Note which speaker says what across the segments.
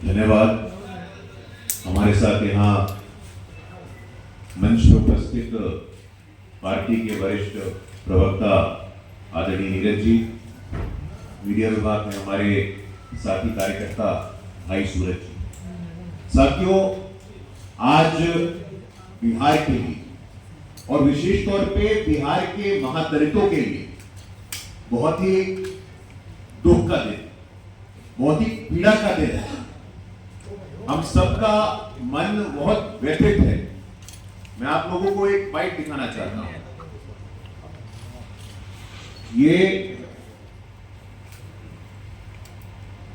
Speaker 1: धन्यवाद। हमारे साथ यहाँ मंच पर उपस्थित पार्टी के वरिष्ठ प्रवक्ता आदरणीय नीरज जी, मीडिया विभाग में हमारे साथी कार्यकर्ता भाई सूरज जी। साथियों, आज बिहार के लिए और विशेष तौर पे बिहार के महादलितों के लिए बहुत ही दुख का दिन, बहुत ही पीड़ा का दिन है। हम सबका मन बहुत व्यथित है। मैं आप लोगों को एक बाइट दिखाना चाहता हूं। ये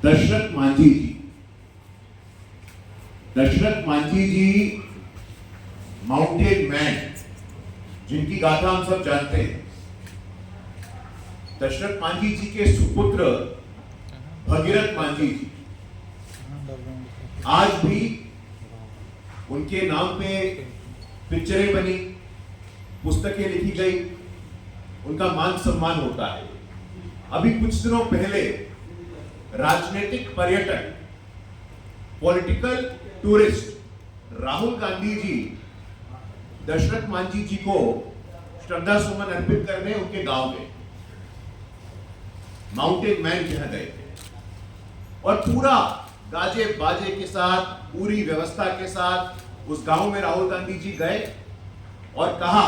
Speaker 1: दशरथ मांझी जी माउंटेन मैन, जिनकी गाथा हम सब जानते हैं। दशरथ मांझी जी के सुपुत्र भगीरथ मांझी जी, आज भी उनके नाम पे पिक्चरें बनी, पुस्तकें लिखी गई, उनका मान सम्मान होता है। अभी कुछ दिनों पहले राजनीतिक पर्यटक, पॉलिटिकल टूरिस्ट राहुल गांधी जी दशरथ मांझी जी को श्रद्धा सुमन अर्पित करने उनके गांव गए, माउंटेन मैन जहां गए थे, और पूरा गाजे बाजे के साथ, पूरी व्यवस्था के साथ उस गांव में राहुल गांधी जी गए और कहा,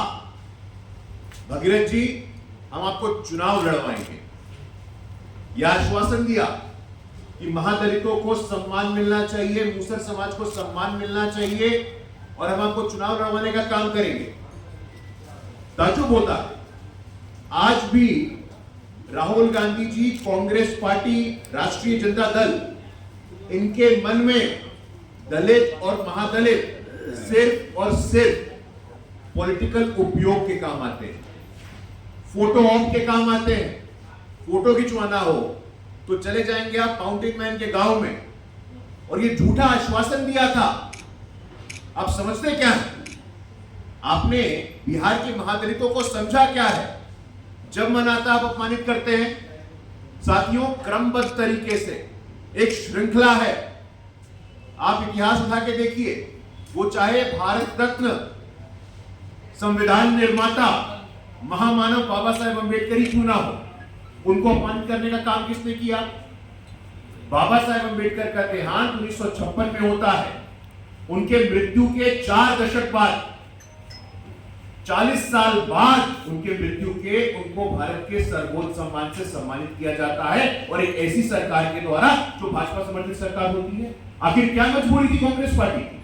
Speaker 1: भगीरथ जी, हम आपको चुनाव लड़वाएंगे। यह आश्वासन दिया कि महादलितों को सम्मान मिलना चाहिए, मूसर समाज को सम्मान मिलना चाहिए और हम आपको चुनाव लड़वाने का काम करेंगे। ताज्जुब होता है, आज भी राहुल गांधी जी, कांग्रेस पार्टी, राष्ट्रीय जनता दल, इनके मन में दलित और महादलित सिर्फ और सिर्फ पॉलिटिकल उपयोग के काम आते हैं, फोटो ऑप के काम आते हैं। फोटो खिंचवाना हो तो चले जाएंगे आप माउंटेन मैन के गांव में, और ये झूठा आश्वासन दिया था। आप समझते क्या है? आपने बिहार के महादलितों को समझा क्या है? जब मन आता आप अपमानित करते हैं। साथियों, क्रमबद्ध तरीके से एक श्रृंखला है। आप इतिहास उठा के देखिए, वो चाहे भारत रत्न, संविधान निर्माता, महामानव बाबा साहेब अंबेडकर ही क्यों ना हो, उनको अपमानित करने का काम किसने किया? बाबा साहेब अंबेडकर का देहांत 1956 में होता है। उनके मृत्यु के 4 दशक बाद, 40 साल बाद उनके मृत्यु के उनको भारत के सर्वोच्च सम्मान से सम्मानित किया जाता है, और एक ऐसी सरकार के द्वारा जो भाजपा समर्थित सरकार होती है। आखिर क्या मजबूरी थी कांग्रेस पार्टी की?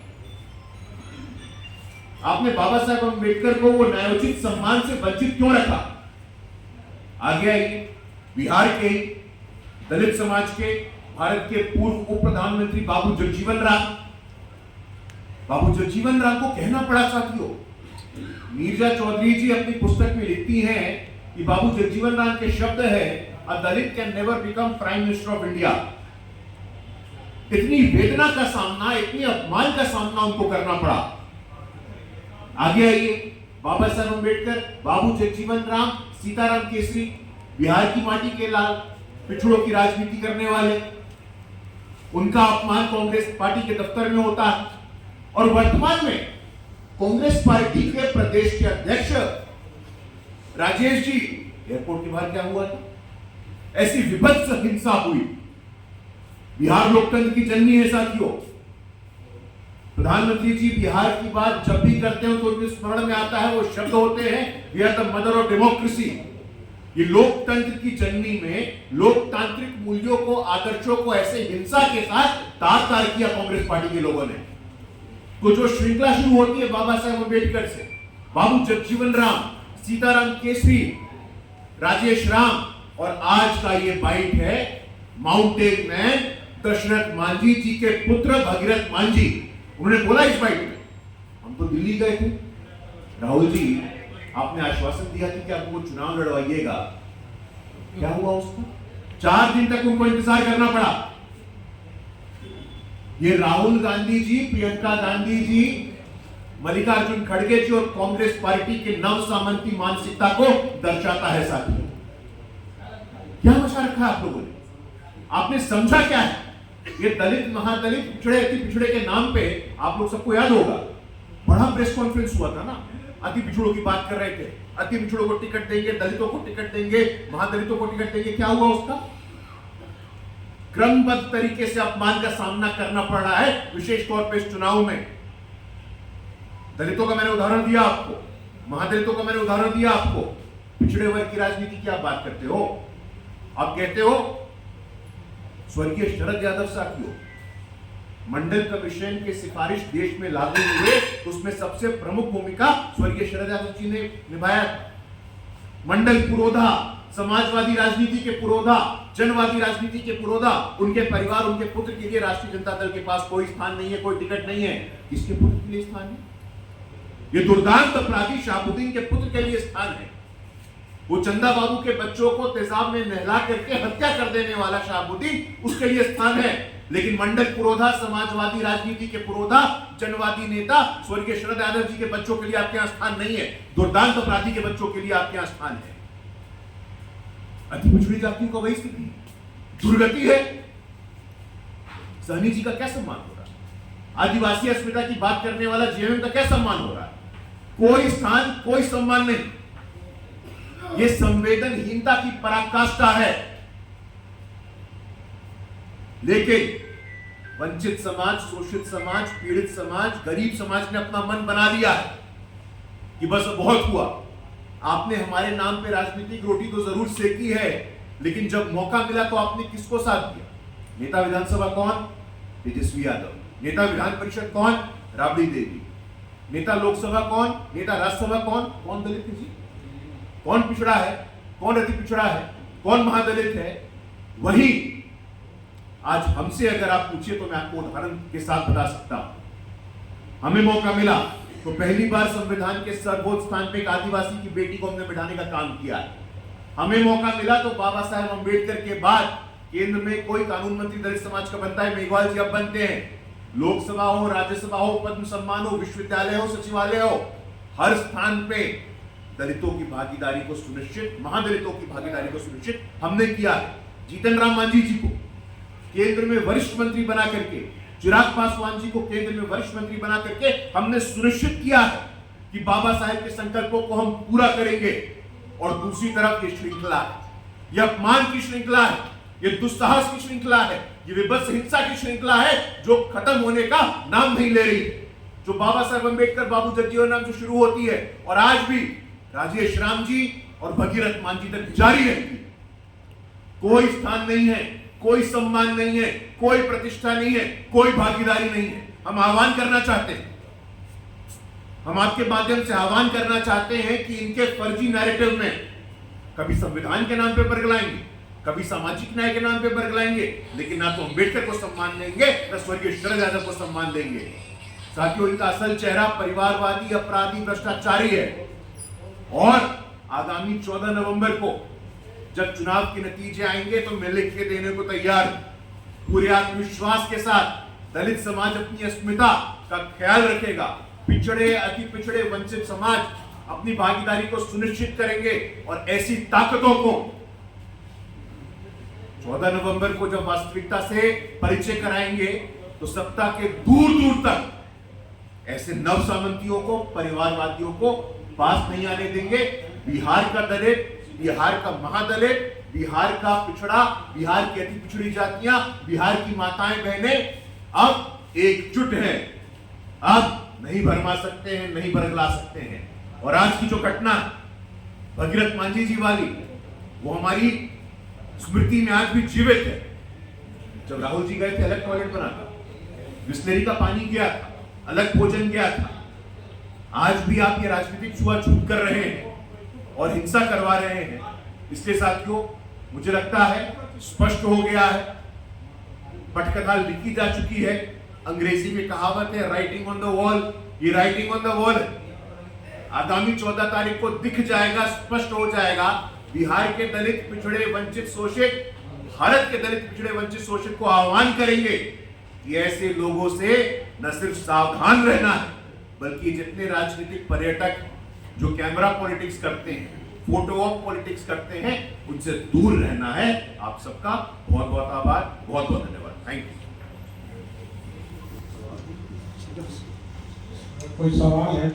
Speaker 1: आपने बाबा साहेब अंबेडकर को वो न्यायोचित सम्मान से वंचित क्यों रखा? आगे आइए, बिहार के दलित समाज के, भारत के पूर्व उप प्रधानमंत्री बाबू जगजीवन राम को कहना पड़ा। साथियों, मीर्जा चौधरी जी अपनी पुस्तक में लिखती हैं कि बाबू जगजीवन राम के शब्द है, a Dalit can never become prime minister of India. इतनी वेदना का सामना, इतनी अपमान का सामना उनको करना पड़ा। आगे आइए, बाबा साहब अंबेडकर, बाबू जगजीवन राम, सीताराम केसरी, बिहार की माटी के लाल, पिछड़ों की राजनीति करने वाले, उनका अपमान कांग्रेस पार्टी के दफ्तर में होता है। और वर्तमान में कांग्रेस पार्टी के प्रदेश के अध्यक्ष राजेश जी, एयरपोर्ट के बाहर क्या हुआ था? ऐसी विभत्स हिंसा हुई। बिहार लोकतंत्र की जननी है साथियों। प्रधानमंत्री जी बिहार की बात जब भी करते हो तो उनके स्मरण में आता है वो शब्द होते हैं, we are the mother of democracy. ये लोकतंत्र की जननी में लोकतांत्रिक मूल्यों को, आदर्शों को ऐसे हिंसा के साथ तार किया कांग्रेस पार्टी के लोगों ने। तो जो श्रृंखला शुरू होती है बाबा साहेब अंबेडकर से, बाबू जगजीवन राम, सीताराम केसरी, राजेश राम, और आज का ये बाइट है माउंटेन मैन दशरथ मांझी जी के पुत्र भगीरथ मांझी। उन्होंने बोला इस बाइट में, हम तो दिल्ली गए थे, राहुल जी आपने आश्वासन दिया कि क्या आपको चुनाव लड़वाइएगा। क्या हुआ उसको? 4 दिन तक उनको इंतजार करना पड़ा। ये राहुल गांधी जी, प्रियंका गांधी जी, मल्लिकार्जुन खड़गे जी और कांग्रेस पार्टी के नव सामंती मानसिकता को दर्शाता है। साथियों, क्या मचा रखा है आप लोगों ने? आपने समझा क्या है? ये दलित, महादलित, पिछड़े, अति पिछड़े के नाम पे आप लोग सबको याद होगा, बड़ा प्रेस कॉन्फ्रेंस हुआ था ना, अति पिछड़ों की बात कर रहे थे, अति पिछड़ों को टिकट देंगे, दलितों को टिकट देंगे, महादलितों को टिकट देंगे। क्या हुआ उसका? क्रमबद्ध तरीके से अपमान का सामना करना पड़ रहा है, विशेष तौर पे इस चुनाव में। दलितों का मैंने उदाहरण दिया आपको, महादलितों का मैंने उदाहरण दिया आपको। पिछड़े वर्ग की राजनीति की आप बात करते हो, आप कहते हो स्वर्गीय शरद यादव साथियों, मंडल कमीशन की सिफारिश देश में लागू हुए तो उसमें सबसे प्रमुख भूमिका स्वर्गीय शरद यादव जी ने निभाया था। मंडल पुरोधा, समाजवादी राजनीति के पुरोधा, जनवादी राजनीति के पुरोधा, उनके परिवार, उनके पुत्र के लिए राष्ट्रीय जनता दल के पास कोई स्थान नहीं है, कोई टिकट नहीं है। किसके पुत्र के लिए स्थान है? ये दुर्दांत अपराधी शहाबुद्दीन के पुत्र के लिए स्थान है। वो चंदा बाबू के बच्चों को तेजाब में नहला करके हत्या कर देने वाला शहाबुद्दीन, उसके लिए स्थान है। लेकिन मंडल पुरोधा, समाजवादी राजनीति के पुरोधा, जनवादी नेता स्वर्गीय शरद यादव जी के बच्चों के लिए आपके यहां स्थान नहीं है। दुर्दांत अपराधी के बच्चों के लिए आपके यहां स्थान है। अति पिछड़ी जातियों का वही स्थिति, दुर्गति है। सहनी जी का क्या सम्मान हो रहा है? आदिवासी अस्मिता की बात करने वाला जेएमएम का क्या सम्मान हो रहा है? कोई स्थान, कोई सम्मान नहीं। यह संवेदनहीनता की पराकाष्ठा है। लेकिन वंचित समाज, शोषित समाज, पीड़ित समाज, गरीब समाज ने अपना मन बना लिया है कि बस बहुत हुआ। आपने हमारे नाम पे राजनीतिक रोटी तो जरूर सेकी है, लेकिन जब मौका मिला तो आपने किसको साथ दिया? नेता विधानसभा कौन? तेजस्वी यादव। नेता विधान परिषद कौन? राबड़ी देवी। नेता लोकसभा कौन? नेता राज्यसभा कौन? कौन दलित है जी? कौन पिछड़ा है? कौन अति पिछड़ा है? कौन महादलित है? वही आज हमसे अगर आप पूछिए तो मैं आपको उदाहरण के साथ बता सकता हूं। हमें मौका मिला तो पहली बार संविधान के सर्वोच्च स्थान पे एक आदिवासी की बेटी को हमने बिठाने का काम किया है। हमें मौका मिला तो बाबा साहेब अम्बेडकर के बाद केंद्र में कोई कानून मंत्री दलित समाज का बनता है, मेघवाल जी अब बनते हैं। लोकसभा हो, राज्यसभा हो, पद्म सम्मान हो, विश्वविद्यालय हो, सचिवालय हो, हर स्थान पे दलितों की भागीदारी को सुनिश्चित, महादलितों की भागीदारी को सुनिश्चित हमने किया है। जीतन राम मांझी जी को केंद्र में वरिष्ठ मंत्री बना करके, चिराग पासवान जी को केंद्र में वरिष्ठ मंत्री बना करके हमने सुनिश्चित किया है कि बाबा साहेब के संकल्पों को हम पूरा करेंगे। और दूसरी तरफ ये श्रृंखला है, ये अपमान की श्रृंखला है, ये दुस्साहस की श्रृंखला है, ये विभत्स हिंसा की श्रृंखला है जो खत्म होने का नाम नहीं ले रही, जो बाबा साहेब अम्बेडकर, बाबू जगजीवन राम जो शुरू होती है और आज भी राजेश राम जी और भगीरथ मान जी तक जारी रहती है। कोई स्थान नहीं है, कोई सम्मान नहीं है, कोई प्रतिष्ठा नहीं है, कोई भागीदारी नहीं है। हम आह्वान करना चाहते हैं, हम आपके माध्यम से आह्वान करना चाहते हैं कि इनके फर्जी नैरेटिव में कभी संविधान के नाम पे बरगलाएंगे, कभी सामाजिक न्याय के नाम पे बरगलाएंगे, लेकिन ना तो अम्बेडकर को सम्मान देंगे, ना स्वर्गीय शरद यादव को सम्मान देंगे। साथियों, इनका असल चेहरा परिवारवादी, अपराधी, भ्रष्टाचारी है। और आगामी 14 नवंबर को जब चुनाव के नतीजे आएंगे तो मैं लिख के देने को तैयार हूं। पूरे आत्मविश्वास के साथ दलित समाज अपनी अस्मिता का ख्याल रखेगा। पिछड़े, अति पिछड़े, वंचित समाज अपनी भागीदारी को सुनिश्चित करेंगे और ऐसी ताकतों को 14 नवंबर को जब वास्तविकता से परिचय कराएंगे तो सत्ता के दूर दूर तक ऐसे नव सामंतियों को, परिवारवादियों को पास नहीं आने देंगे। बिहार का दलित, बिहार का महादलित, बिहार का पिछड़ा, बिहार की अति पिछड़ी जातियां, बिहार की माताएं बहनें अब एकजुट हैं। अब नहीं भरमा सकते हैं, नहीं बरगला सकते हैं। और आज की जो घटना भगीरथ मांझी जी वाली, वो हमारी स्मृति में आज भी जीवित है। जब राहुल जी गए थे, अलग टॉयलेट बना था, बिस्लेरी का पानी गया था, अलग भोजन गया था। आज भी आप ये राजनीतिक छुआछूत कर रहे हैं और हिंसा करवा रहे हैं। इसलिए साथियों, मुझे लगता है स्पष्ट हो गया है, पटकथा लिखी जा चुकी है। अंग्रेजी में कहावत है, राइटिंग ऑन द वॉल। ये राइटिंग ऑन द वॉल है। आगामी 14 तारीख को दिख जाएगा, स्पष्ट हो जाएगा। बिहार के दलित, पिछड़े, वंचित, शोषित, भारत के दलित, पिछड़े, वंचित, शोषित को आह्वान करेंगे कि ऐसे लोगों से न सिर्फ सावधान रहना है, बल्कि जितने राजनीतिक पर्यटक जो कैमरा पॉलिटिक्स करते हैं, फोटो ऑप पॉलिटिक्स करते हैं, उनसे दूर रहना है। आप सबका बहुत बहुत आभार, बहुत बहुत धन्यवाद। Thank you.
Speaker 2: कोई सवाल है?